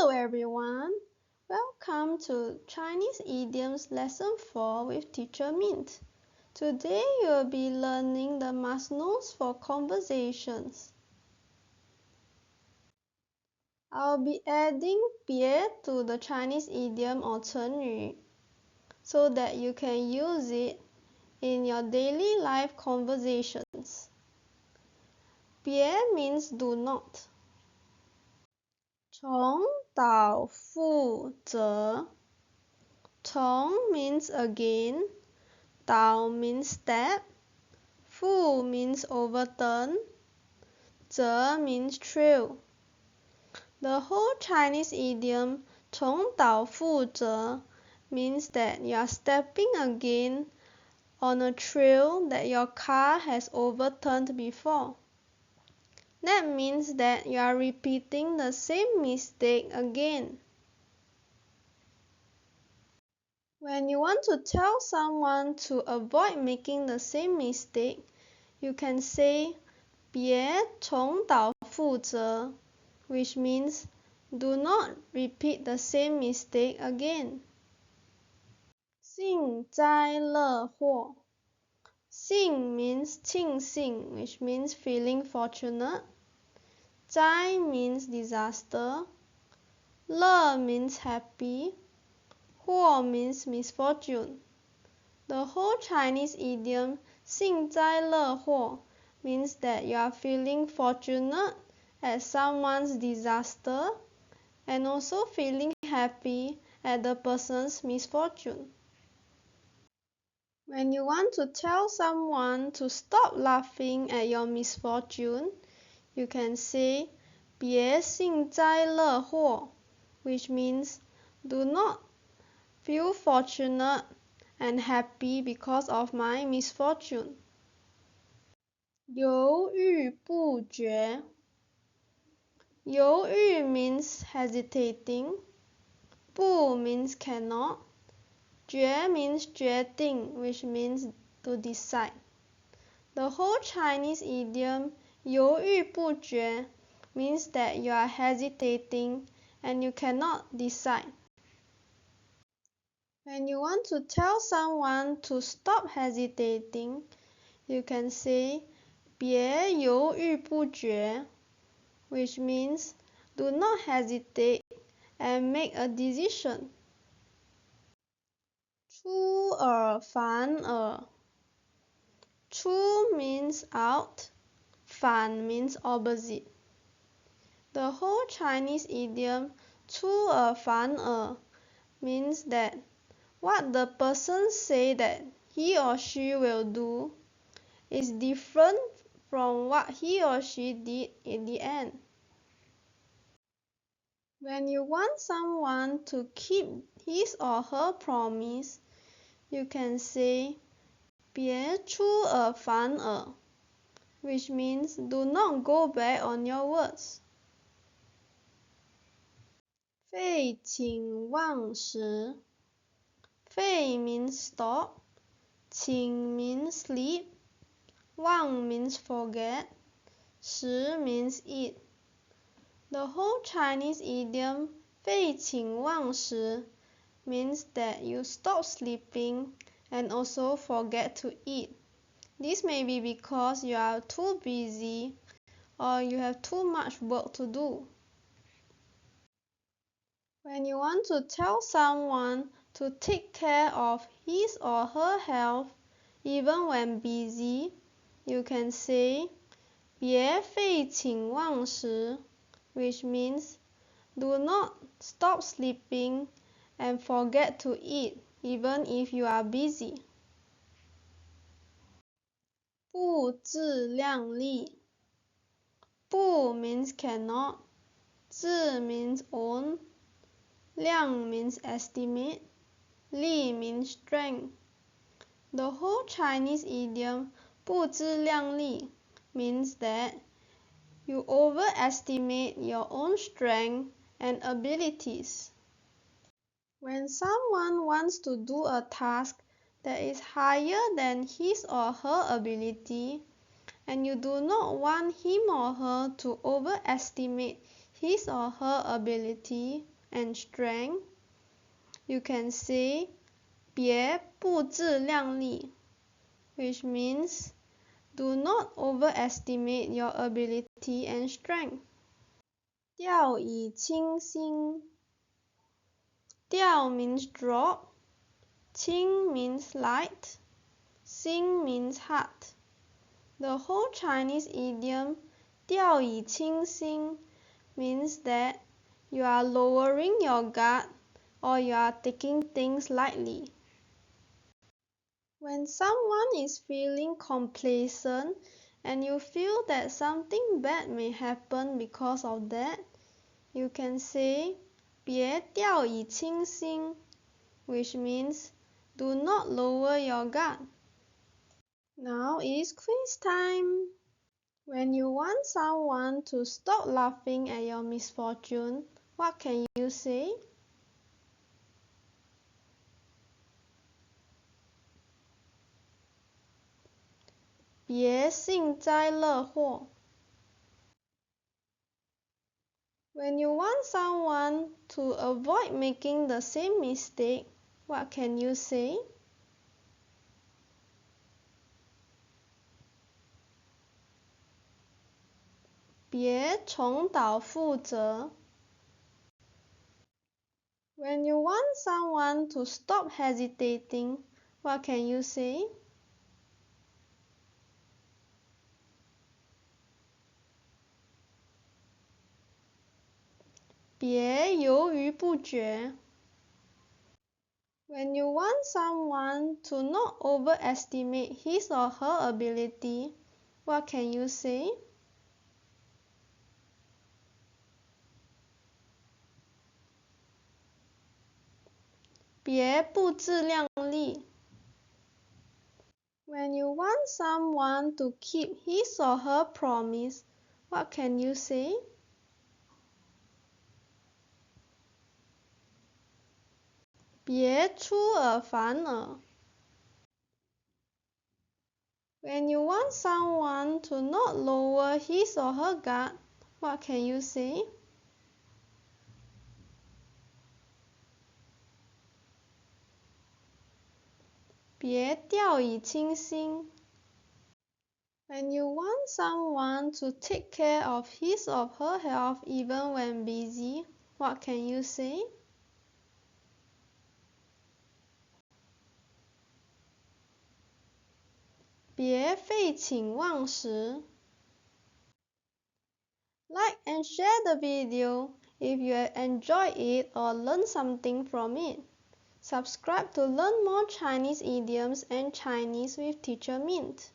Hello everyone, welcome to Chinese Idioms Lesson 4 with Teacher Mint. Today you will be learning the must-knows for conversations. I'll be adding 别 to the Chinese idiom or 成语 so that you can use it in your daily life conversations. 别 means do not. 重蹈覆辙 Chong means again, Dao means step, Fu means overturn, Zhe means trail. The whole Chinese idiom 重蹈覆辙 means that you are stepping again on a trail that your car has overturned before. That means that you are repeating the same mistake again. When you want to tell someone to avoid making the same mistake, you can say 别重蹈覆辙, which means do not repeat the same mistake again. 幸灾乐祸 Xing means 庆幸, which means feeling fortunate. Zai means disaster. Le means happy. Huo means misfortune. The whole Chinese idiom 幸灾乐祸 means that you are feeling fortunate at someone's disaster and also feeling happy at the person's misfortune. When you want to tell someone to stop laughing at your misfortune, you can say 别幸灾乐祸, which means do not feel fortunate and happy because of my misfortune. 犹豫不决 犹豫 means hesitating, 不 means cannot, 决 means 决定, which means to decide. The whole Chinese idiom 犹豫不决 means that you are hesitating and you cannot decide. When you want to tell someone to stop hesitating, you can say 别犹豫不决, which means do not hesitate and make a decision. 出尔反尔 出 means out, 反 means opposite. The whole Chinese idiom 出尔反尔 means that what the person say that he or she will do is different from what he or she did in the end. When you want someone to keep his or her promise, you can say 别出尔反尔, which means do not go back on your words. 废寝忘食 Fei means stop, qing means sleep, wang means forget, shi means eat. The whole Chinese idiom 废寝忘食 means that you stop sleeping and also forget to eat. This may be because you are too busy or you have too much work to do. When you want to tell someone to take care of his or her health even when busy, you can say 别废寝忘食, which means do not stop sleeping and forget to eat even if you are busy. 不自量力 不 means cannot, 自 means own, 量 means estimate, 力 means strength. The whole Chinese idiom 不自量力 means that you overestimate your own strength and abilities. When someone wants to do a task that is higher than his or her ability, and you do not want him or her to overestimate his or her ability, and strength, you can say 别不自量力, which means do not overestimate your ability and strength. 掉以轻心. 掉 means drop, 轻 means light, xin means heart. The whole Chinese idiom 掉以轻心 means that you are lowering your guard or you are taking things lightly. When someone is feeling complacent and you feel that something bad may happen because of that, you can say 别掉以轻心, which means do not lower your guard. Now is quiz time. When you want someone to stop laughing at your misfortune, what can you say? 别幸灾乐祸. When you want someone to avoid making the same mistake, what can you say? 别重蹈覆辙. When you want someone to stop hesitating, what can you say? 别犹豫不决. When you want someone to not overestimate his or her ability, what can you say? 别不自量力. When you want someone to keep his or her promise, what can you say? 别出尔反尔. When you want someone to not lower his or her guard, what can you say? 别掉以轻心. When you want someone to take care of his or her health even when busy, what can you say? 别废寝忘食. Like and share the video if you enjoyed it or learned something from it. Subscribe to learn more Chinese idioms and Chinese with Teacher Mint.